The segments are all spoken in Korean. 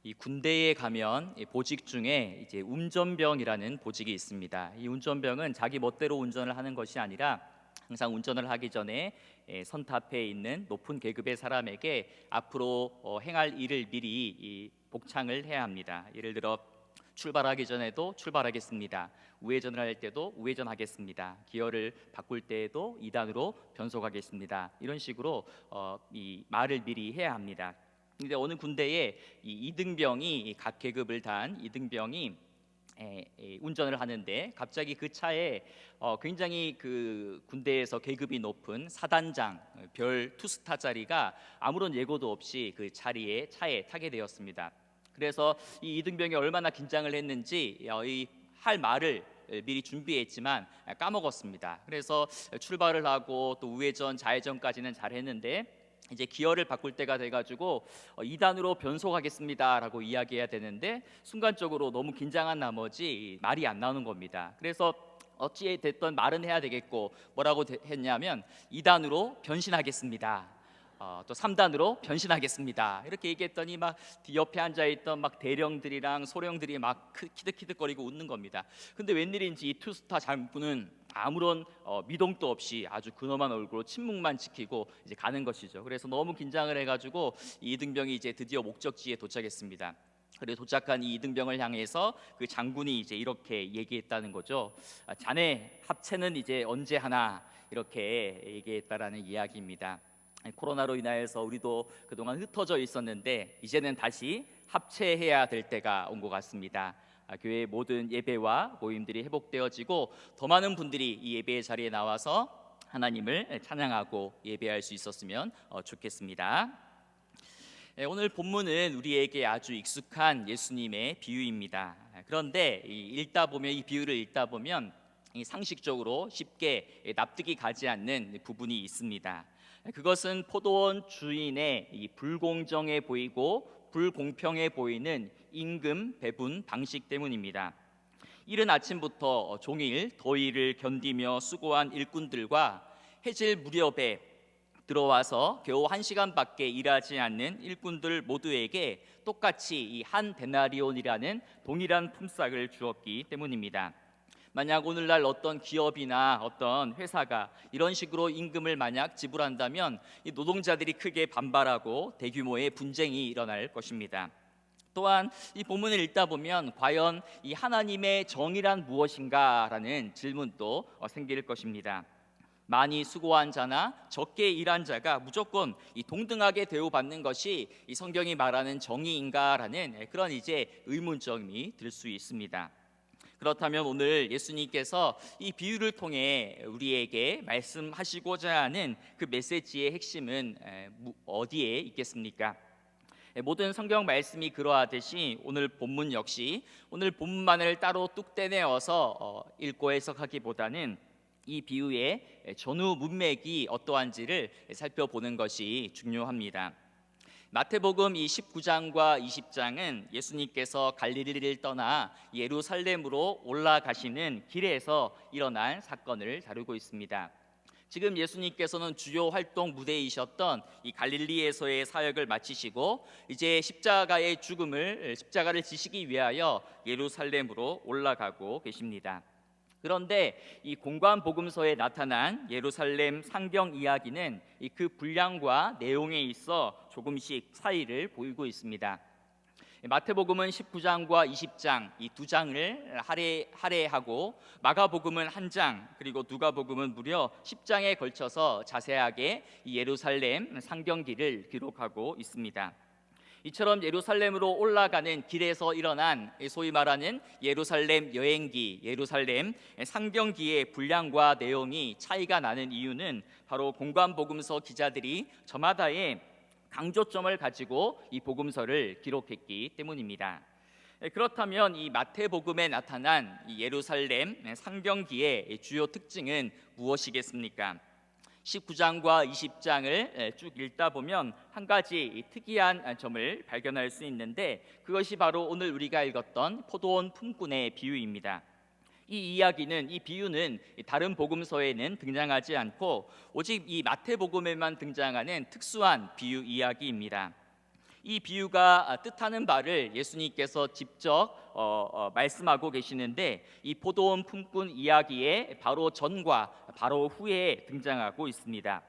이 군대에 가면 이 보직 중에 이제 운전병이라는 보직이 있습니다. 이 운전병은 자기 멋대로 운전을 하는 것이 아니라 항상 운전을 하기 전에 선탑에 있는 높은 계급의 사람에게 앞으로 행할 일을 미리 이 복창을 해야 합니다. 예를 들어 출발하기 전에도 출발하겠습니다. 우회전을 할 때도 우회전하겠습니다. 기어를 바꿀 때에도 2단으로 변속하겠습니다. 이런 식으로 이 말을 미리 해야 합니다. 근데 어느 군대에 이 이등병이 각 계급을 단 이등병이 운전을 하는데 갑자기 그 차에 굉장히 그 군대에서 계급이 높은 사단장 별 투스타짜리가 아무런 예고도 없이 그 차에 타게 되었습니다. 그래서 이 이등병이 얼마나 긴장을 했는지 이 할 말을 미리 준비했지만 까먹었습니다. 그래서 출발을 하고 또 우회전 좌회전까지는 잘했는데 이제 기어를 바꿀 때가 돼가지고 2단으로 변속하겠습니다라고 이야기해야 되는데 순간적으로 너무 긴장한 나머지 말이 안 나오는 겁니다. 그래서 어찌 됐든 말은 해야 되겠고 뭐라고 했냐면 2단으로 변신하겠습니다. 또 3단으로 변신하겠습니다. 이렇게 얘기했더니 막 옆에 앉아있던 막 대령들이랑 소령들이 막 키득키득거리고 웃는 겁니다. 근데 웬일인지 이 투스타 장군은 아무런 미동도 없이 아주 근엄한 얼굴로 침묵만 지키고 이제 가는 것이죠. 그래서 너무 긴장을 해가지고 이 이등병이 이제 드디어 목적지에 도착했습니다. 그리고 도착한 이 이등병을 향해서 그 장군이 이제 이렇게 얘기했다는 거죠. 자네 합체는 이제 언제 하나, 이렇게 얘기했다라는 이야기입니다. 코로나로 인하여서 우리도 그동안 흩어져 있었는데 이제는 다시 합체해야 될 때가 온 것 같습니다. 교회의 모든 예배와 모임들이 회복되어지고 더 많은 분들이 이 예배의 자리에 나와서 하나님을 찬양하고 예배할 수 있었으면 좋겠습니다. 오늘 본문은 우리에게 아주 익숙한 예수님의 비유입니다. 그런데 이 비유를 읽다 보면 상식적으로 쉽게 납득이 가지 않는 부분이 있습니다. 그것은 포도원 주인의 이 불공정해 보이고 불공평해 보이는 임금 배분 방식 때문입니다. 이른 아침부터 종일 더위를 견디며 수고한 일꾼들과 해질 무렵에 들어와서 겨우 1시간밖에 일하지 않는 일꾼들 모두에게 똑같이 이 한 데나리온이라는 동일한 품삯을 주었기 때문입니다. 만약 오늘날 어떤 기업이나 어떤 회사가 이런 식으로 임금을 만약 지불한다면 이 노동자들이 크게 반발하고 대규모의 분쟁이 일어날 것입니다. 또한 이 본문을 읽다 보면 과연 이 하나님의 정의란 무엇인가라는 질문도 생길 것입니다. 많이 수고한 자나 적게 일한 자가 무조건 이 동등하게 대우받는 것이 이 성경이 말하는 정의인가라는 그런 이제 의문점이 들 수 있습니다. 그렇다면 오늘 예수님께서 이 비유를 통해 우리에게 말씀하시고자 하는 그 메시지의 핵심은 어디에 있겠습니까? 모든 성경 말씀이 그러하듯이 오늘 본문 역시 오늘 본문만을 따로 뚝 떼내어서 읽고 해석하기보다는 이 비유의 전후 문맥이 어떠한지를 살펴보는 것이 중요합니다. 마태복음 19장과 20장은 예수님께서 갈릴리를 떠나 예루살렘으로 올라가시는 길에서 일어난 사건을 다루고 있습니다. 지금 예수님께서는 주요 활동 무대이셨던 이 갈릴리에서의 사역을 마치시고 이제 십자가를 지시기 위하여 예루살렘으로 올라가고 계십니다. 그런데 이 공관 복음서에 나타난 예루살렘 상경 이야기는 그 분량과 내용에 있어 조금씩 차이를 보이고 있습니다. 마태복음은 19장과 20장 이 두 장을 할애하고 마가복음은 한 장 그리고 누가복음은 무려 10장에 걸쳐서 자세하게 이 예루살렘 상경기를 기록하고 있습니다. 이처럼 예루살렘으로 올라가는 길에서 일어난 소위 말하는 예루살렘 여행기, 예루살렘 상경기의 분량과 내용이 차이가 나는 이유는 바로 공관복음서 기자들이 저마다의 강조점을 가지고 이 복음서를 기록했기 때문입니다. 그렇다면 이 마태복음에 나타난 이 예루살렘 상경기의 주요 특징은 무엇이겠습니까? 19장과 20장을 쭉 읽다 보면 한 가지 특이한 점을 발견할 수 있는데 그것이 바로 오늘 우리가 읽었던 포도원 품꾼의 비유입니다. 이 비유는 다른 복음서에는 등장하지 않고 오직 이 마태복음에만 등장하는 특수한 비유 이야기입니다. 이 비유가 뜻하는 바를 예수님께서 직접 말씀하고 계시는데, 이 포도원 품꾼 이야기의 바로 전과 바로 후에 등장하고 있습니다.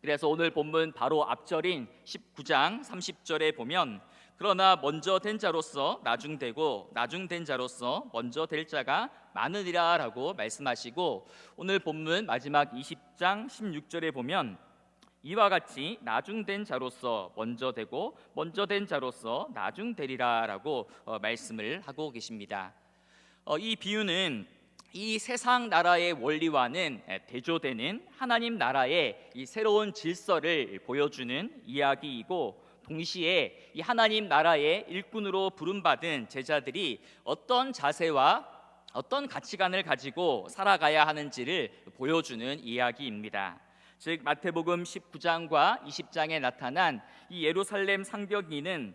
그래서 오늘 본문 바로 앞절인 19장 30절에 보면, 그러나 먼저 된 자로서 나중되고 나중된 자로서 먼저 될 자가 많으리라 라고 말씀하시고, 오늘 본문 마지막 20장 16절에 보면 이와 같이 나중된 자로서 먼저 되고 먼저 된 자로서 나중되리라 라고 말씀을 하고 계십니다. 이 비유는 이 세상 나라의 원리와는 대조되는 하나님 나라의 이 새로운 질서를 보여주는 이야기이고, 동시에 이 하나님 나라의 일꾼으로 부름받은 제자들이 어떤 자세와 어떤 가치관을 가지고 살아가야 하는지를 보여주는 이야기입니다. 즉 마태복음 19장과 20장에 나타난 이 예루살렘 상벽이는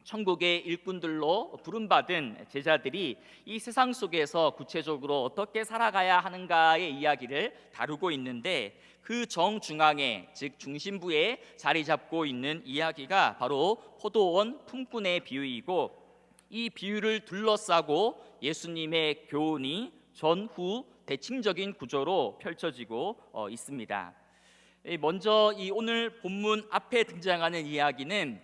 천국의 일꾼들로 부름받은 제자들이 이 세상 속에서 구체적으로 어떻게 살아가야 하는가의 이야기를 다루고 있는데, 그 정중앙에 즉 중심부에 자리 잡고 있는 이야기가 바로 포도원 품꾼의 비유이고, 이 비유를 둘러싸고 예수님의 교훈이 전후 대칭적인 구조로 펼쳐지고 있습니다. 먼저 이 오늘 본문 앞에 등장하는 이야기는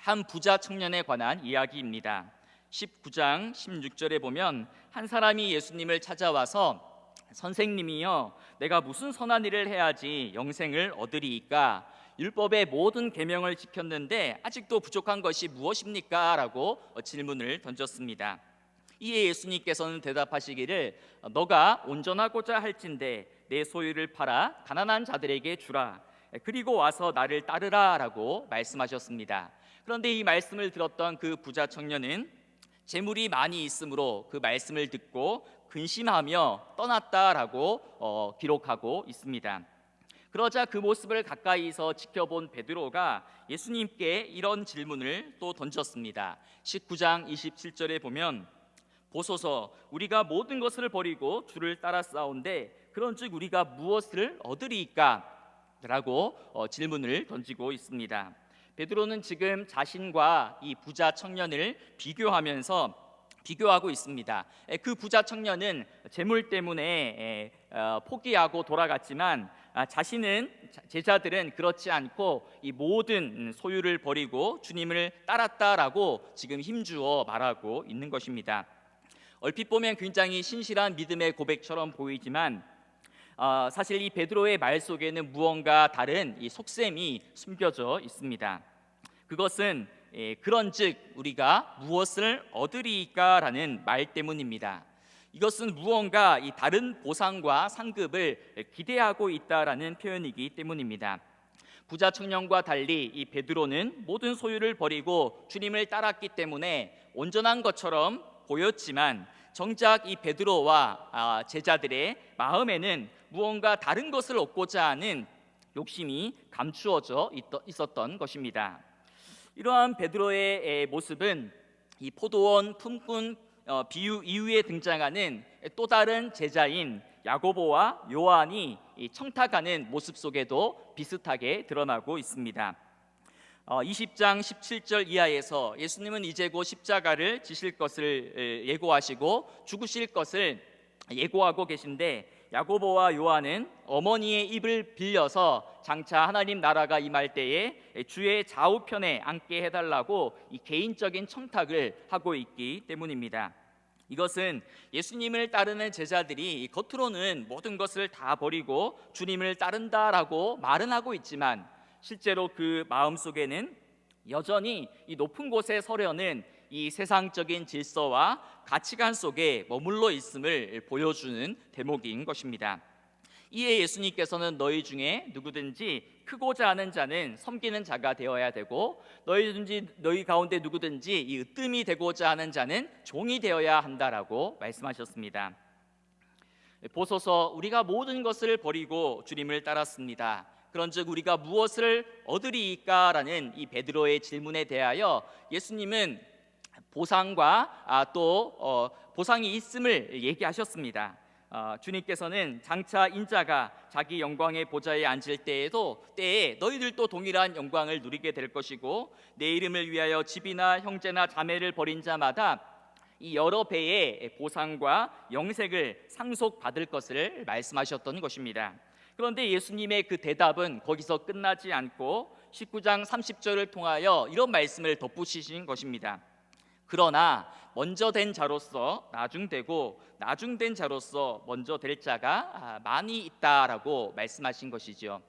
한 부자 청년에 관한 이야기입니다. 19장 16절에 보면 한 사람이 예수님을 찾아와서 선생님이여, 내가 무슨 선한 일을 해야지 영생을 얻으리이까? 율법의 모든 계명을 지켰는데 아직도 부족한 것이 무엇입니까? 라고 질문을 던졌습니다. 이에 예수님께서는 대답하시기를, 너가 온전하고자 할진대 내 소유를 팔아 가난한 자들에게 주라. 그리고 와서 나를 따르라 라고 말씀하셨습니다. 그런데 이 말씀을 들었던 그 부자 청년은 재물이 많이 있으므로 그 말씀을 듣고 근심하며 떠났다라고 기록하고 있습니다. 그러자 그 모습을 가까이서 지켜본 베드로가 예수님께 이런 질문을 또 던졌습니다. 19장 27절에 보면 보소서, 우리가 모든 것을 버리고 주를 따라 싸운데 그런즉 우리가 무엇을 얻으리이까? 라고 질문을 던지고 있습니다. 베드로는 지금 자신과 이 부자 청년을 비교하고 있습니다. 그 부자 청년은 재물 때문에 포기하고 돌아갔지만, 제자들은 그렇지 않고 이 모든 소유를 버리고 주님을 따랐다라고 지금 힘주어 말하고 있는 것입니다. 얼핏 보면 굉장히 신실한 믿음의 고백처럼 보이지만, 사실 이 베드로의 말 속에는 무언가 다른 이 속셈이 숨겨져 있습니다. 그것은 그런즉 우리가 무엇을 얻으리이까라는 말 때문입니다. 이것은 무언가 이 다른 보상과 상급을 기대하고 있다라는 표현이기 때문입니다. 부자 청년과 달리 이 베드로는 모든 소유를 버리고 주님을 따랐기 때문에 온전한 것처럼 보였지만, 정작 이 베드로와 제자들의 마음에는 무언가 다른 것을 얻고자 하는 욕심이 감추어져 있었던 것입니다. 이러한 베드로의 모습은 이 포도원 품꾼 비유 이후에 등장하는 또 다른 제자인 야고보와 요한이 청탁하는 모습 속에도 비슷하게 드러나고 있습니다. 20장 17절 이하에서 예수님은 이제 곧 십자가를 지실 것을 예고하시고 죽으실 것을 예고하고 계신데, 야고보와 요한은 어머니의 입을 빌려서 장차 하나님 나라가 임할 때에 주의 좌우편에 앉게 해달라고 이 개인적인 청탁을 하고 있기 때문입니다. 이것은 예수님을 따르는 제자들이 겉으로는 모든 것을 다 버리고 주님을 따른다라고 말은 하고 있지만, 실제로 그 마음속에는 여전히 이 높은 곳에 서려는 이 세상적인 질서와 가치관 속에 머물러 있음을 보여주는 대목인 것입니다. 이에 예수님께서는 너희 중에 누구든지 크고자 하는 자는 섬기는 자가 되어야 되고, 너희 가운데 누구든지 이 으뜸이 되고자 하는 자는 종이 되어야 한다라고 말씀하셨습니다. 보소서, 우리가 모든 것을 버리고 주님을 따랐습니다. 그런즉 우리가 무엇을 얻으리이까라는 이 베드로의 질문에 대하여 예수님은 보상과 또 보상이 있음을 얘기하셨습니다. 주님께서는 장차 인자가 자기 영광의 보좌에 앉을 때에 너희들도 동일한 영광을 누리게 될 것이고 내 이름을 위하여 집이나 형제나 자매를 버린 자마다 이 여러 배의 보상과 영생을 상속받을 것을 말씀하셨던 것입니다. 그런데 예수님의 그 대답은 거기서 끝나지 않고 19장 30절을 통하여 이런 말씀을 덧붙이신 것입니다. 그러나 먼저 된 자로서 나중되고 나중된 자로서 먼저 될 자가 많이 있다라고 말씀하신 것이죠.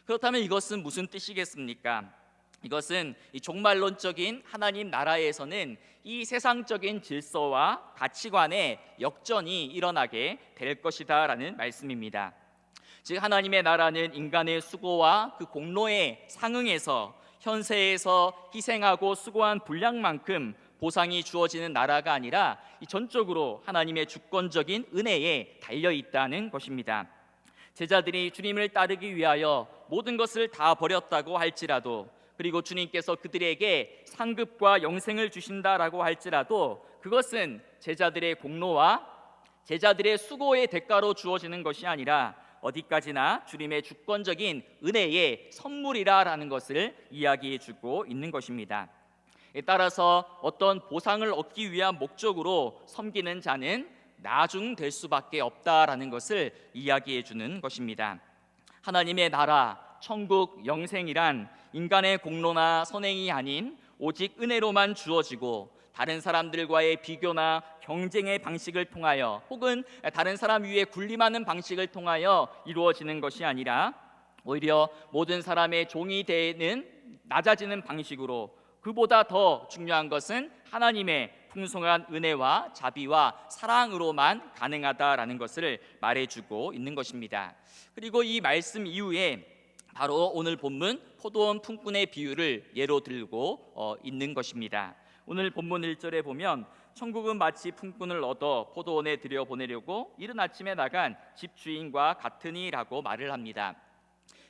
그렇다면 이것은 무슨 뜻이겠습니까? 이것은 이 종말론적인 하나님 나라에서는 이 세상적인 질서와 가치관의 역전이 일어나게 될 것이다라는 말씀입니다. 즉 하나님의 나라는 인간의 수고와 그 공로에 상응해서 현세에서 희생하고 수고한 분량만큼 보상이 주어지는 나라가 아니라 전적으로 하나님의 주권적인 은혜에 달려 있다는 것입니다. 제자들이 주님을 따르기 위하여 모든 것을 다 버렸다고 할지라도, 그리고 주님께서 그들에게 상급과 영생을 주신다라고 할지라도 그것은 제자들의 공로와 제자들의 수고의 대가로 주어지는 것이 아니라 어디까지나 주님의 주권적인 은혜의 선물이라는 것을 이야기해 주고 있는 것입니다. 따라서 어떤 보상을 얻기 위한 목적으로 섬기는 자는 나중될 수밖에 없다라는 것을 이야기해 주는 것입니다. 하나님의 나라, 천국, 영생이란 인간의 공로나 선행이 아닌 오직 은혜로만 주어지고 다른 사람들과의 비교나 경쟁의 방식을 통하여 혹은 다른 사람 위에 군림하는 방식을 통하여 이루어지는 것이 아니라 오히려 모든 사람의 종이 되는 낮아지는 방식으로, 그보다 더 중요한 것은 하나님의 풍성한 은혜와 자비와 사랑으로만 가능하다라는 것을 말해주고 있는 것입니다. 그리고 이 말씀 이후에 바로 오늘 본문 포도원 품꾼의 비유를 예로 들고 있는 것입니다. 오늘 본문 1절에 보면 천국은 마치 품꾼을 얻어 포도원에 들여보내려고 이른 아침에 나간 집주인과 같으니라고 말을 합니다.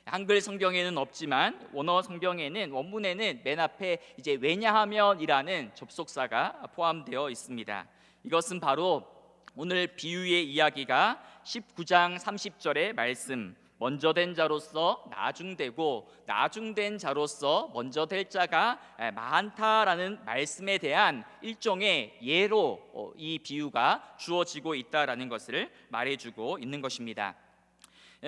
한글 성경에는 없지만 원어 성경에는, 원문에는 맨 앞에 이제 왜냐하면이라는 접속사가 포함되어 있습니다. 이것은 바로 오늘 비유의 이야기가 19장 30절의 말씀, 먼저 된 자로서 나중되고 나중된 자로서 먼저 될 자가 많다라는 말씀에 대한 일종의 예로 이 비유가 주어지고 있다라는 것을 말해주고 있는 것입니다.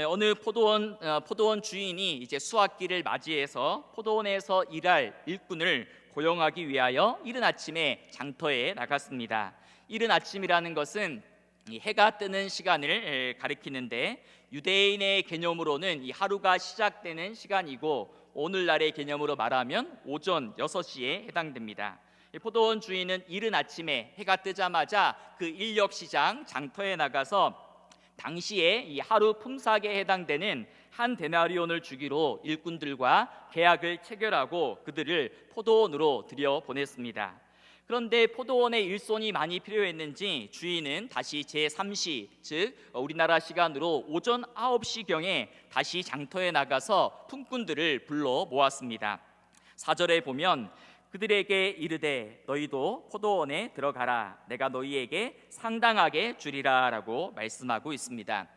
어느 포도원 주인이 이제 수확기를 맞이해서 포도원에서 일할 일꾼을 고용하기 위하여 이른 아침에 장터에 나갔습니다. 이른 아침이라는 것은 이 해가 뜨는 시간을 가리키는데 유대인의 개념으로는 이 하루가 시작되는 시간이고 오늘날의 개념으로 말하면 오전 6시에 해당됩니다. 포도원 주인은 이른 아침에 해가 뜨자마자 그 인력시장 장터에 나가서 당시에 이 하루 품삯에 해당되는 한 데나리온을 주기로 일꾼들과 계약을 체결하고 그들을 포도원으로 들여보냈습니다. 그런데 포도원에 일손이 많이 필요했는지 주인은 다시 제3시, 즉 우리나라 시간으로 오전 9시경에 다시 장터에 나가서 품꾼들을 불러 모았습니다. 4절에 보면 그들에게 이르되 너희도 포도원에 들어가라, 내가 너희에게 상당하게 주리라 라고 말씀하고 있습니다.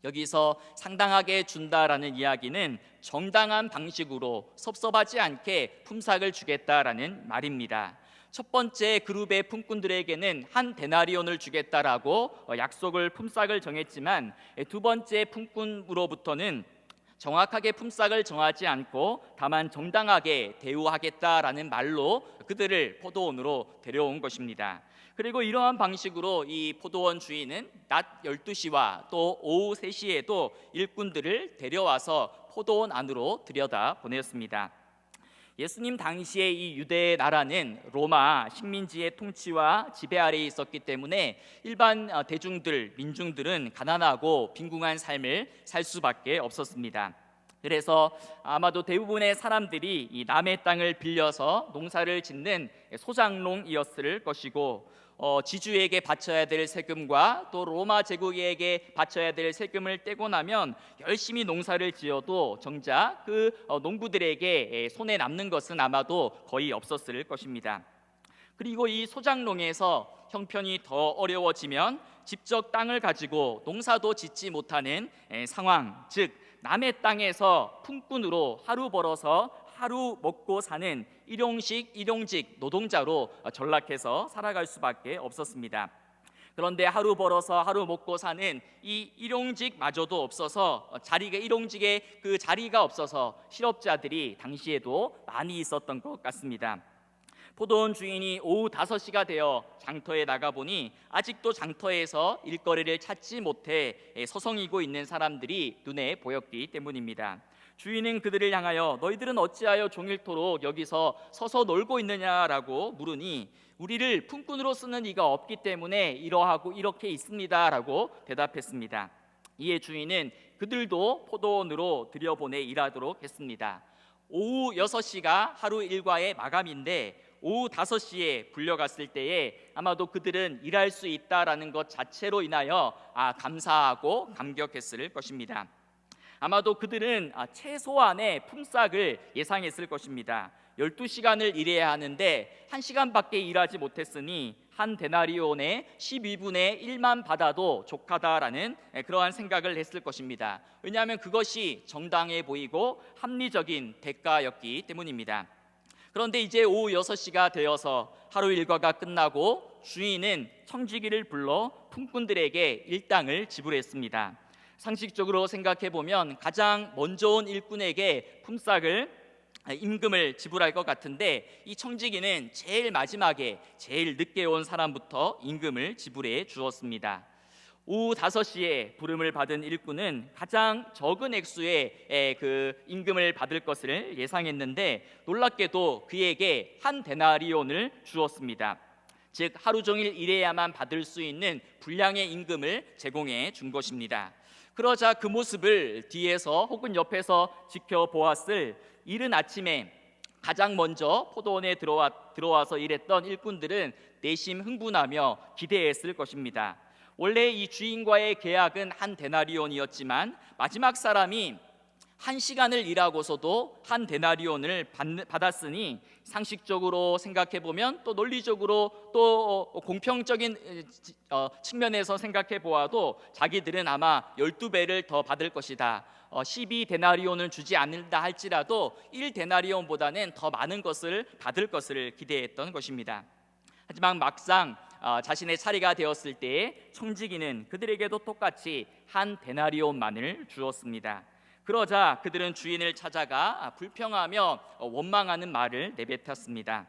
여기서 상당하게 준다라는 이야기는 정당한 방식으로 섭섭하지 않게 품삯을 주겠다라는 말입니다. 첫 번째 그룹의 품꾼들에게는 한 데나리온을 주겠다라고 약속을 품삯을 정했지만 두 번째 품꾼으로부터는 정확하게 품삯을 정하지 않고 다만 정당하게 대우하겠다라는 말로 그들을 포도원으로 데려온 것입니다. 그리고 이러한 방식으로 이 포도원 주인은 낮 12시와 또 오후 3시에도 일꾼들을 데려와서 포도원 안으로 들여다보냈습니다. 예수님 당시에 이 유대 나라는 로마 식민지의 통치와 지배 아래에 있었기 때문에 일반 대중들, 민중들은 가난하고 빈궁한 삶을 살 수밖에 없었습니다. 그래서 아마도 대부분의 사람들이 이 남의 땅을 빌려서 농사를 짓는 소장농이었을 것이고 지주에게 바쳐야 될 세금과 또 로마 제국에게 바쳐야 될 세금을 떼고 나면 열심히 농사를 지어도 정작 그 농부들에게 손에 남는 것은 아마도 거의 없었을 것입니다. 그리고 이 소작농에서 형편이 더 어려워지면 직접 땅을 가지고 농사도 짓지 못하는 상황, 즉 남의 땅에서 품꾼으로 하루 벌어서 하루 먹고 사는 일용직 노동자로 전락해서 살아갈 수밖에 없었습니다. 그런데 하루 벌어서 하루 먹고 사는 이 일용직마저도 없어서 일용직의 그 자리가 없어서 실업자들이 당시에도 많이 있었던 것 같습니다. 포도원 주인이 오후 5시가 되어 장터에 나가보니 아직도 장터에서 일거리를 찾지 못해 서성이고 있는 사람들이 눈에 보였기 때문입니다. 주인은 그들을 향하여 너희들은 어찌하여 종일토록 여기서 서서 놀고 있느냐라고 물으니 우리를 품꾼으로 쓰는 이가 없기 때문에 이러하고 이렇게 있습니다라고 대답했습니다. 이에 주인은 그들도 포도원으로 들여보내 일하도록 했습니다. 오후 6시가 하루 일과의 마감인데 오후 5시에 불려갔을 때에 아마도 그들은 일할 수 있다라는 것 자체로 인하여 감사하고 감격했을 것입니다. 아마도 그들은 최소한의 품삯을 예상했을 것입니다. 12시간을 일해야 하는데 1시간밖에 일하지 못했으니 한 데나리온의 12분의 1만 받아도 족하다라는 그러한 생각을 했을 것입니다. 왜냐하면 그것이 정당해 보이고 합리적인 대가였기 때문입니다. 그런데 이제 오후 6시가 되어서 하루 일과가 끝나고 주인은 청지기를 불러 품꾼들에게 일당을 지불했습니다. 상식적으로 생각해 보면 가장 먼저 온 일꾼에게 임금을 지불할 것 같은데 이 청지기는 제일 마지막에 제일 늦게 온 사람부터 임금을 지불해 주었습니다. 오후 5시에 부름을 받은 일꾼은 가장 적은 액수의 그 임금을 받을 것을 예상했는데 놀랍게도 그에게 한 데나리온을 주었습니다. 즉 하루 종일 일해야만 받을 수 있는 분량의 임금을 제공해 준 것입니다. 그러자 그 모습을 뒤에서 혹은 옆에서 지켜보았을 이른 아침에 가장 먼저 포도원에 들어와서 일했던 일꾼들은 내심 흥분하며 기대했을 것입니다. 원래 이 주인과의 계약은 한 데나리온이었지만 마지막 사람이 1시간을 일하고서도 한 데나리온을 받았으니 상식적으로 생각해 보면 또 논리적으로 또 공평적인 측면에서 생각해 보아도 자기들은 아마 12배를 더 받을 것이다. 12데나리온을 주지 않는다 할지라도 1데나리온보다는 더 많은 것을 받을 것을 기대했던 것입니다. 하지만 막상 자신의 차례가 되었을 때에 청지기는 그들에게도 똑같이 한 데나리온만을 주었습니다. 그러자 그들은 주인을 찾아가 불평하며 원망하는 말을 내뱉었습니다.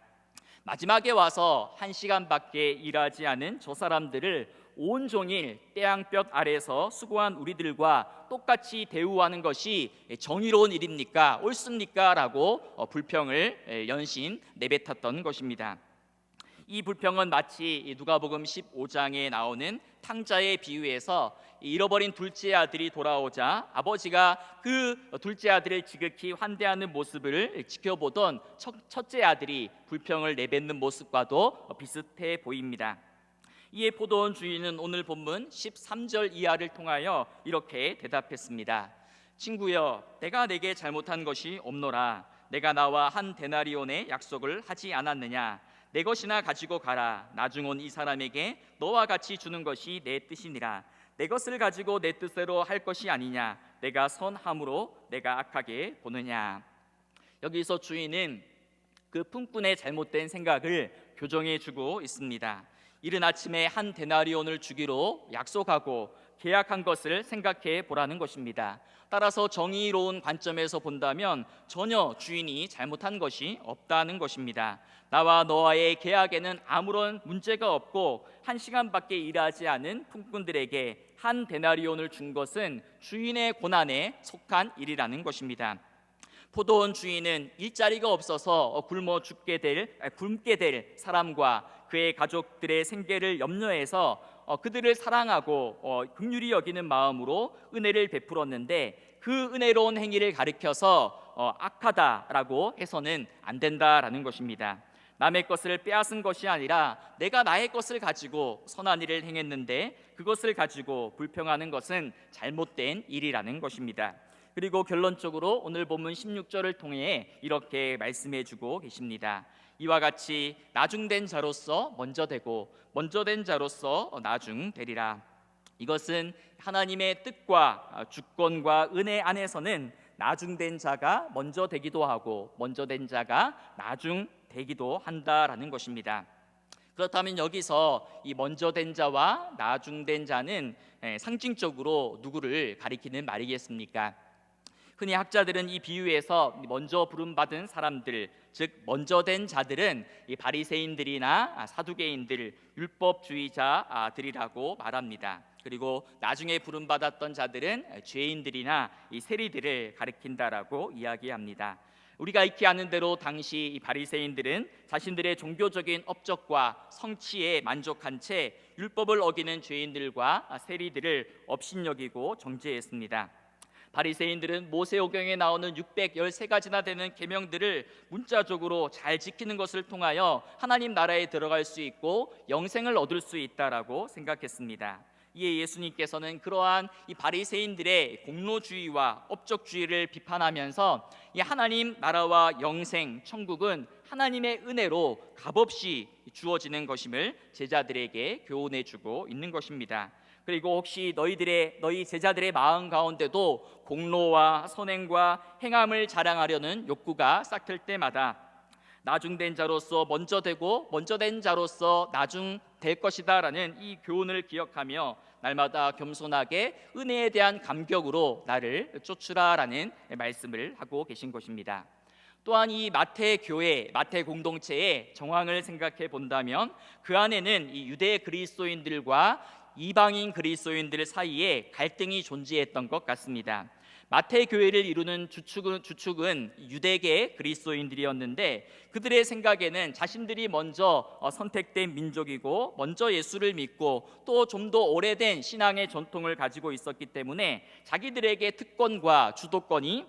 마지막에 와서 1시간밖에 일하지 않은 저 사람들을 온종일 태양볕 아래서 수고한 우리들과 똑같이 대우하는 것이 정의로운 일입니까? 옳습니까? 라고 불평을 연신 내뱉었던 것입니다. 이 불평은 마치 누가복음 15장에 나오는 탕자의 비유에서 잃어버린 둘째 아들이 돌아오자 아버지가 그 둘째 아들을 지극히 환대하는 모습을 지켜보던 첫째 아들이 불평을 내뱉는 모습과도 비슷해 보입니다. 이에 포도원 주인은 오늘 본문 13절 이하를 통하여 이렇게 대답했습니다. 친구여, 내가 내게 잘못한 것이 없노라. 내가 나와 한 데나리온의 약속을 하지 않았느냐? 내 것이나 가지고 가라. 나중 온 이 사람에게 너와 같이 주는 것이 내 뜻이니라. 내 것을 가지고 내 뜻대로 할 것이 아니냐? 내가 선함으로 내가 악하게 보느냐? 여기서 주인은 그 품꾼의 잘못된 생각을 교정해 주고 있습니다. 이른 아침에 한 데나리온을 주기로 약속하고 계약한 것을 생각해 보라는 것입니다. 따라서 정의로운 관점에서 본다면 전혀 주인이 잘못한 것이 없다는 것입니다. 나와 너와의 계약에는 아무런 문제가 없고 1시간밖에 일하지 않은 품꾼들에게 한 데나리온을 준 것은 주인의 고난에 속한 일이라는 것입니다. 포도원 주인은 일자리가 없어서 굶게 될 사람과 그의 가족들의 생계를 염려해서 그들을 사랑하고 긍휼히 여기는 마음으로 은혜를 베풀었는데 그 은혜로운 행위를 가리켜서 악하다라고 해서는 안 된다라는 것입니다. 남의 것을 빼앗은 것이 아니라 내가 나의 것을 가지고 선한 일을 행했는데 그것을 가지고 불평하는 것은 잘못된 일이라는 것입니다. 그리고 결론적으로 오늘 본문 16절을 통해 이렇게 말씀해 주고 계십니다. 이와 같이 나중된 자로서 먼저 되고 먼저 된 자로서 나중되리라. 이것은 하나님의 뜻과 주권과 은혜 안에서는 나중된 자가 먼저 되기도 하고 먼저 된 자가 나중되기도 한다라는 것입니다. 그렇다면 여기서 이 먼저 된 자와 나중된 자는 상징적으로 누구를 가리키는 말이겠습니까? 흔히 학자들은 이 비유에서 먼저 부름받은 사람들, 즉 먼저 된 자들은 이 바리새인들이나 사두개인들, 율법주의자들이라고 말합니다. 그리고 나중에 부름받았던 자들은 죄인들이나 이 세리들을 가리킨다라고 이야기합니다. 우리가 익히 아는 대로 당시 이 바리새인들은 자신들의 종교적인 업적과 성취에 만족한 채 율법을 어기는 죄인들과 세리들을 업신여기고 정죄했습니다. 바리새인들은 모세오경에 나오는 613가지나 되는 계명들을 문자적으로 잘 지키는 것을 통하여 하나님 나라에 들어갈 수 있고 영생을 얻을 수 있다라고 생각했습니다. 이에 예수님께서는 그러한 이 바리새인들의 공로주의와 업적주의를 비판하면서 이 하나님 나라와 영생, 천국은 하나님의 은혜로 값없이 주어지는 것임을 제자들에게 교훈해 주고 있는 것입니다. 그리고 혹시 너희 제자들의 마음 가운데도 공로와 선행과 행함을 자랑하려는 욕구가 싹틀 때마다 나중된 자로서 먼저 되고 먼저 된 자로서 나중 될 것이다 라는 이 교훈을 기억하며 날마다 겸손하게 은혜에 대한 감격으로 나를 쫓으라 라는 말씀을 하고 계신 것입니다. 또한 이 마태 교회, 마태 공동체의 정황을 생각해 본다면 그 안에는 이 유대 그리스도인들과 이방인 그리스도인들 사이에 갈등이 존재했던 것 같습니다. 마태 교회를 이루는 주축은 유대계 그리스도인들이었는데 그들의 생각에는 자신들이 먼저 선택된 민족이고 먼저 예수를 믿고 또 좀 더 오래된 신앙의 전통을 가지고 있었기 때문에 자기들에게 특권과 주도권이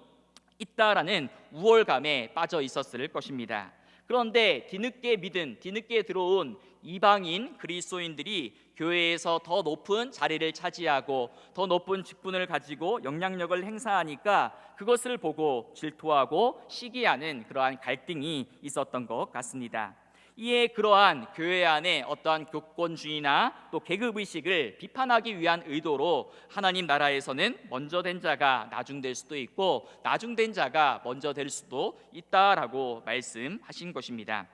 있다라는 우월감에 빠져 있었을 것입니다. 그런데 뒤늦게 들어온 이방인 그리스도인들이 교회에서 더 높은 자리를 차지하고 더 높은 직분을 가지고 영향력을 행사하니까 그것을 보고 질투하고 시기하는 그러한 갈등이 있었던 것 같습니다. 이에 그러한 교회 안에 어떠한 교권주의나 또 계급의식을 비판하기 위한 의도로 하나님 나라에서는 먼저 된 자가 나중될 수도 있고 나중된 자가 먼저 될 수도 있다라고 말씀하신 것입니다.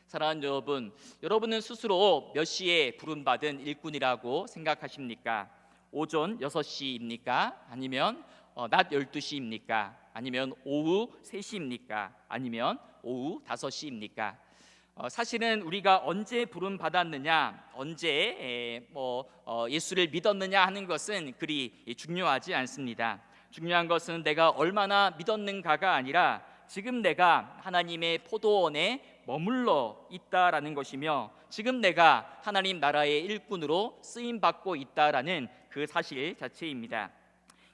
사랑하는 여러분, 여러분은 스스로 몇 시에 부름받은 일꾼이라고 생각하십니까? 오전 6시입니까? 아니면 낮 12시입니까? 아니면 오후 3시입니까? 아니면 오후 5시입니까? 사실은 우리가 언제 부름받았느냐, 언제 예수를 믿었느냐 하는 것은 그리 중요하지 않습니다. 중요한 것은 내가 얼마나 믿었는가가 아니라 지금 내가 하나님의 포도원에 머물러 있다라는 것이며 지금 내가 하나님 나라의 일꾼으로 쓰임받고 있다라는 그 사실 자체입니다.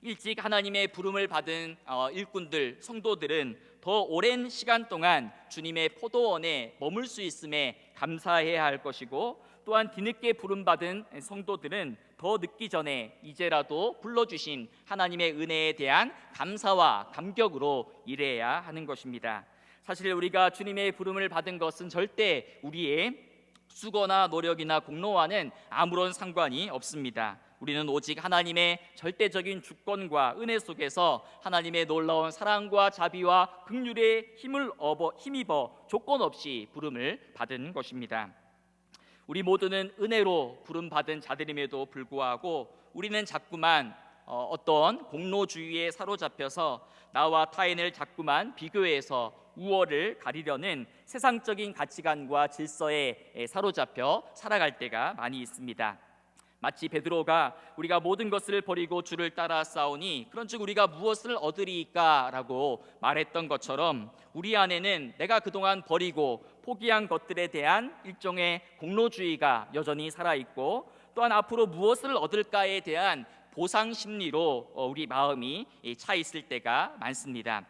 일찍 하나님의 부름을 받은 일꾼들, 성도들은 더 오랜 시간 동안 주님의 포도원에 머물 수 있음에 감사해야 할 것이고 또한 뒤늦게 부름받은 성도들은 더 늦기 전에 이제라도 불러주신 하나님의 은혜에 대한 감사와 감격으로 일해야 하는 것입니다. 사실 우리가 주님의 부름을 받은 것은 절대 우리의 수고나 노력이나 공로와는 아무런 상관이 없습니다. 우리는 오직 하나님의 절대적인 주권과 은혜 속에서 하나님의 놀라운 사랑과 자비와 긍휼에 힘입어 조건 없이 부름을 받은 것입니다. 우리 모두는 은혜로 부름받은 자들임에도 불구하고 우리는 자꾸만 어떤 공로주의에 사로잡혀서 나와 타인을 자꾸만 비교해서 우월을 가리려는 세상적인 가치관과 질서에 사로잡혀 살아갈 때가 많이 있습니다. 마치 베드로가 우리가 모든 것을 버리고 주를 따라 싸우니 그런즉 우리가 무엇을 얻으리이까 라고 말했던 것처럼 우리 안에는 내가 그동안 버리고 포기한 것들에 대한 일종의 공로주의가 여전히 살아있고 또한 앞으로 무엇을 얻을까에 대한 보상 심리로 우리 마음이 차 있을 때가 많습니다.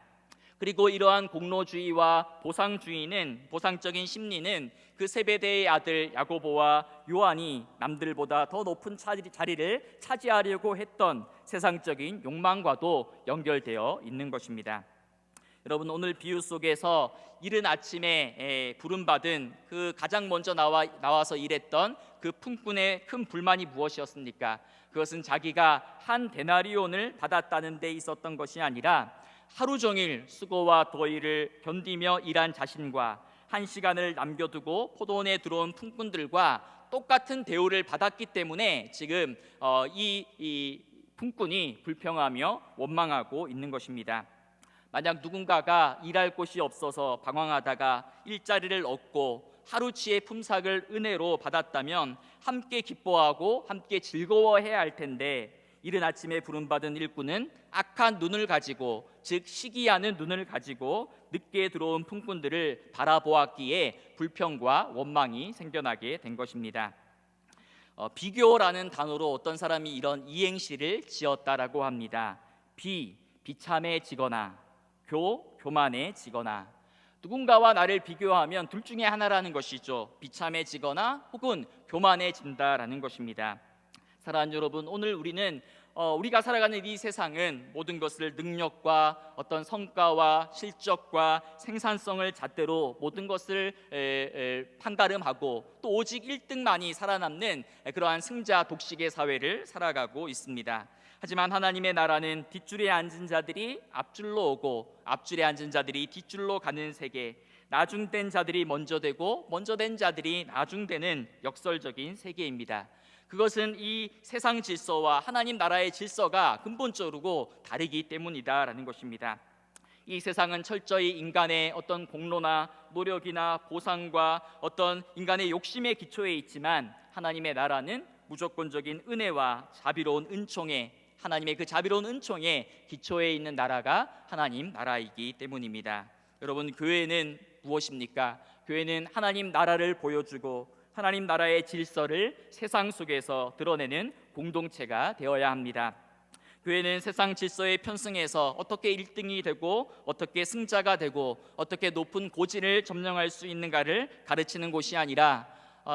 그리고 이러한 공로주의와 보상적인 심리는 그 세베대의 아들 야고보와 요한이 남들보다 더 높은 자리를 차지하려고 했던 세상적인 욕망과도 연결되어 있는 것입니다. 여러분, 오늘 비유 속에서 이른 아침에 부름받은 그 가장 먼저 나와서 일했던 그 품꾼의 큰 불만이 무엇이었습니까? 그것은 자기가 한 데나리온을 받았다는 데 있었던 것이 아니라 하루 종일 수고와 더위를 견디며 일한 자신과 1시간을 남겨두고 포도원에 들어온 품꾼들과 똑같은 대우를 받았기 때문에 지금 이 품꾼이 불평하며 원망하고 있는 것입니다. 만약 누군가가 일할 곳이 없어서 방황하다가 일자리를 얻고 하루치의 품삯을 은혜로 받았다면 함께 기뻐하고 함께 즐거워해야 할 텐데, 이른 아침에 부름받은 일꾼은 악한 눈을 가지고, 즉 시기하는 눈을 가지고 늦게 들어온 품꾼들을 바라보았기에 불평과 원망이 생겨나게 된 것입니다. 비교라는 단어로 어떤 사람이 이런 이행시를 지었다라고 합니다. 비참해지거나 교만해지거나. 누군가와 나를 비교하면 둘 중에 하나라는 것이죠. 비참해지거나 혹은 교만해진다라는 것입니다. 사랑하는 여러분, 오늘 우리는 우리가 살아가는 이 세상은 모든 것을 능력과 어떤 성과와 실적과 생산성을 잣대로 모든 것을 판가름하고 또 오직 1등만이 살아남는 그러한 승자 독식의 사회를 살아가고 있습니다. 하지만 하나님의 나라는 뒷줄에 앉은 자들이 앞줄로 오고 앞줄에 앉은 자들이 뒷줄로 가는 세계, 나중된 자들이 먼저 되고 먼저 된 자들이 나중되는 역설적인 세계입니다. 그것은 이 세상 질서와 하나님 나라의 질서가 근본적으로 다르기 때문이다라는 것입니다. 이 세상은 철저히 인간의 어떤 공로나 노력이나 보상과 어떤 인간의 욕심의 기초에 있지만, 하나님의 나라는 무조건적인 은혜와 자비로운 은총에, 하나님의 그 자비로운 은총에 기초에 있는 나라가 하나님 나라이기 때문입니다. 여러분, 교회는 무엇입니까? 교회는 하나님 나라를 보여주고 하나님 나라의 질서를 세상 속에서 드러내는 공동체가 되어야 합니다. 교회는 세상 질서에 편승해서 어떻게 1등이 되고 어떻게 승자가 되고 어떻게 높은 고지를 점령할 수 있는가를 가르치는 곳이 아니라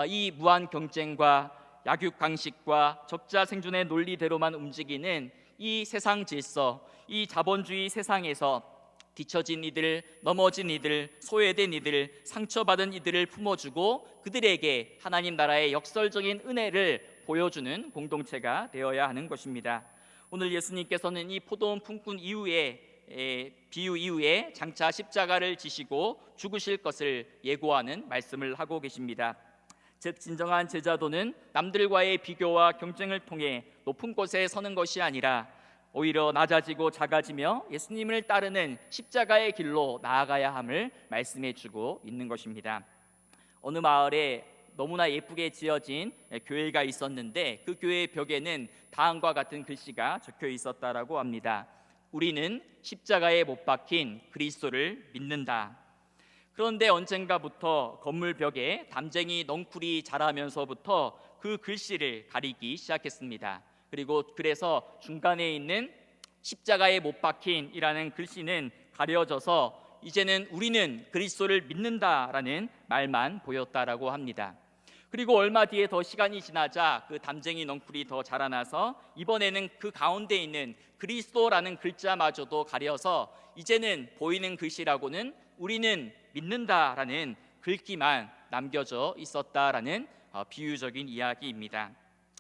이 무한 경쟁과 약육강식과 적자 생존의 논리대로만 움직이는 이 세상 질서, 이 자본주의 세상에서 뒤처진 이들, 넘어진 이들, 소외된 이들, 상처받은 이들을 품어주고 그들에게 하나님 나라의 역설적인 은혜를 보여주는 공동체가 되어야 하는 것입니다. 오늘 예수님께서는 이 포도원 품꾼 이후에 비유 이후에 장차 십자가를 지시고 죽으실 것을 예고하는 말씀을 하고 계십니다. 즉, 진정한 제자도는 남들과의 비교와 경쟁을 통해 높은 곳에 서는 것이 아니라 오히려 낮아지고 작아지며 예수님을 따르는 십자가의 길로 나아가야 함을 말씀해 주고 있는 것입니다. 어느 마을에 너무나 예쁘게 지어진 교회가 있었는데 그 교회의 벽에는 다음과 같은 글씨가 적혀 있었다라고 합니다. 우리는 십자가에 못 박힌 그리스도를 믿는다. 그런데 언젠가부터 건물 벽에 담쟁이 넝쿨이 자라면서부터 그 글씨를 가리기 시작했습니다. 그리고 그래서 중간에 있는 십자가에 못 박힌이라는 글씨는 가려져서 이제는 우리는 그리스도를 믿는다라는 말만 보였다라고 합니다. 그리고 얼마 뒤에 더 시간이 지나자 그 담쟁이 넝쿨이 더 자라나서 이번에는 그 가운데 있는 그리스도라는 글자마저도 가려서 이제는 보이는 글씨라고는 우리는 믿는다라는 글귀만 남겨져 있었다라는 비유적인 이야기입니다.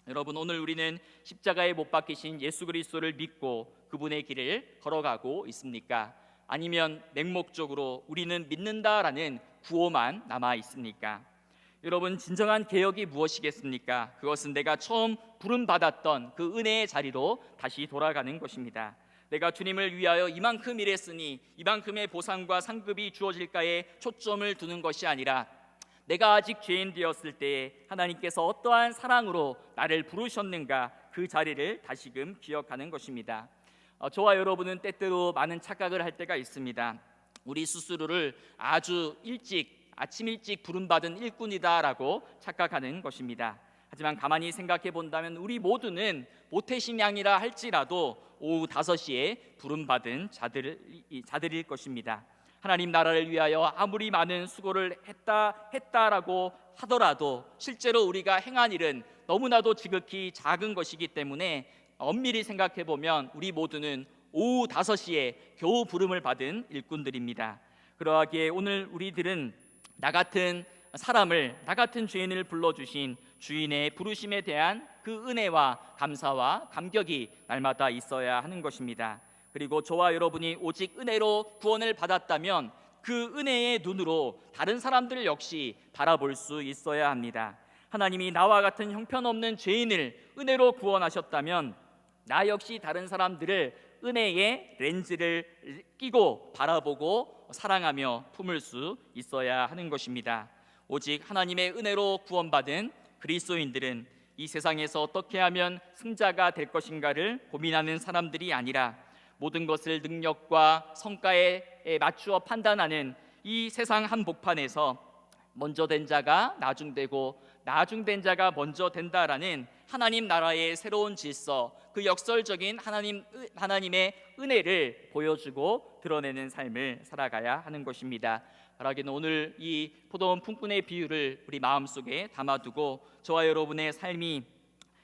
여러분, 오늘 우리는 십자가에 못 박히신 예수 그리스도를 믿고 그분의 길을 걸어가고 있습니까? 아니면 맹목적으로 우리는 믿는다라는 구호만 남아 있습니까? 여러분, 진정한 개혁이 무엇이겠습니까? 그것은 내가 처음 부름받았던 그 은혜의 자리로 다시 돌아가는 것입니다. 내가 주님을 위하여 이만큼 일했으니 이만큼의 보상과 상급이 주어질까에 초점을 두는 것이 아니라 내가 아직 죄인 되었을 때에 하나님께서 어떠한 사랑으로 나를 부르셨는가, 그 자리를 다시금 기억하는 것입니다. 저와 여러분은 때때로 많은 착각을 할 때가 있습니다. 우리 스스로를 아주 아침 일찍 부름받은 일꾼이다라고 착각하는 것입니다. 하지만 가만히 생각해 본다면 우리 모두는 모태신앙이라 할지라도 오후 5시에 부름받은 자들일 것입니다. 하나님 나라를 위하여 아무리 많은 수고를 했다라고 하더라도 실제로 우리가 행한 일은 너무나도 지극히 작은 것이기 때문에 엄밀히 생각해 보면 우리 모두는 오후 5시에 겨우 부름을 받은 일꾼들입니다. 그러하기에 오늘 우리들은 나 같은 사람을, 나 같은 죄인을 불러주신 주인의 부르심에 대한 그 은혜와 감사와 감격이 날마다 있어야 하는 것입니다. 그리고 저와 여러분이 오직 은혜로 구원을 받았다면 그 은혜의 눈으로 다른 사람들 역시 바라볼 수 있어야 합니다. 하나님이 나와 같은 형편없는 죄인을 은혜로 구원하셨다면 나 역시 다른 사람들을 은혜의 렌즈를 끼고 바라보고 사랑하며 품을 수 있어야 하는 것입니다. 오직 하나님의 은혜로 구원받은 그리스도인들은 이 세상에서 어떻게 하면 승자가 될 것인가를 고민하는 사람들이 아니라 모든 것을 능력과 성과에 맞추어 판단하는 이 세상 한복판에서 먼저 된 자가 나중되고 나중된 자가 먼저 된다라는 하나님 나라의 새로운 질서, 그 역설적인 하나님의 은혜를 보여주고 드러내는 삶을 살아가야 하는 것입니다. 바라기는 오늘 이 포도원 품꾼의 비유를 우리 마음속에 담아두고 저와 여러분의 삶이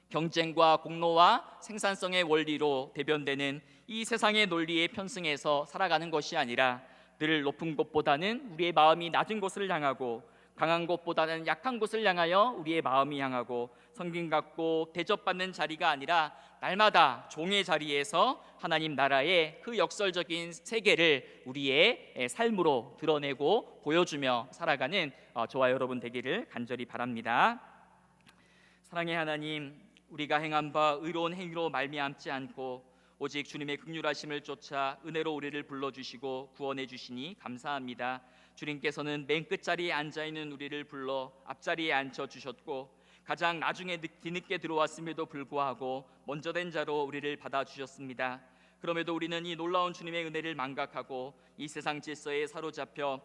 경쟁과 공로와 생산성의 원리로 대변되는 이 세상의 논리에 편승해서 살아가는 것이 아니라 늘 높은 곳보다는 우리의 마음이 낮은 곳을 향하고 강한 곳보다는 약한 곳을 향하여 우리의 마음이 향하고 섬김받고 대접받는 자리가 아니라 날마다 종의 자리에서 하나님 나라의 그 역설적인 세계를 우리의 삶으로 드러내고 보여주며 살아가는 저와 여러분 되기를 간절히 바랍니다. 사랑의 하나님, 우리가 행한 바 의로운 행위로 말미암지 않고 오직 주님의 긍휼하심을 쫓아 은혜로 우리를 불러주시고 구원해 주시니 감사합니다. 주님께서는 맨 끝자리에 앉아있는 우리를 불러 앞자리에 앉혀주셨고 가장 나중에 뒤늦게 들어왔음에도 불구하고 먼저 된 자로 우리를 받아주셨습니다. 그럼에도 우리는 이 놀라운 주님의 은혜를 망각하고 이 세상 질서에 사로잡혀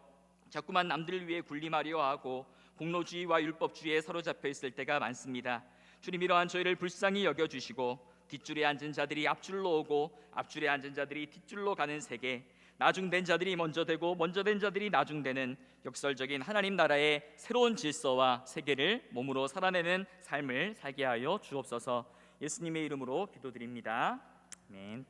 자꾸만 남들을 위해 군림하려 하고 공로주의와 율법주의에 사로잡혀 있을 때가 많습니다. 주님, 이러한 저희를 불쌍히 여겨주시고 뒷줄에 앉은 자들이 앞줄로 오고 앞줄에 앉은 자들이 뒷줄로 가는 세계, 나중된 자들이 먼저 되고 먼저 된 자들이 나중되는 역설적인 하나님 나라의 새로운 질서와 세계를 몸으로 살아내는 삶을 살게 하여 주옵소서. 예수님의 이름으로 기도드립니다. 아멘.